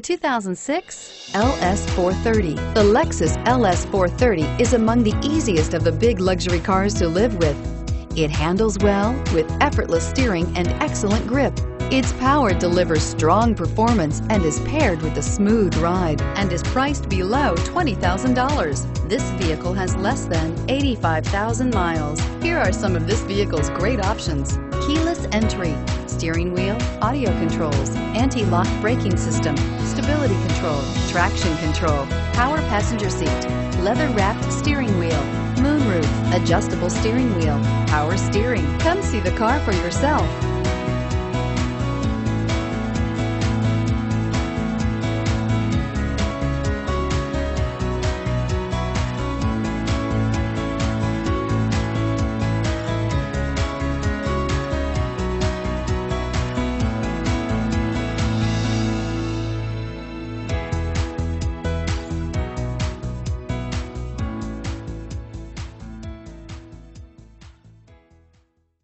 2006 LS430. The Lexus LS430 is among the easiest of the big luxury cars to live with. It handles well with effortless steering and excellent grip. Its power delivers strong performance and is paired with a smooth ride and is priced below $20,000. This vehicle has less than 85,000 miles. Here are some of this vehicle's great options: keyless entry, steering wheel audio controls, anti-lock braking system, stability control, traction control, power passenger seat, leather-wrapped steering wheel, moonroof, adjustable steering wheel, power steering. Come see the car for yourself.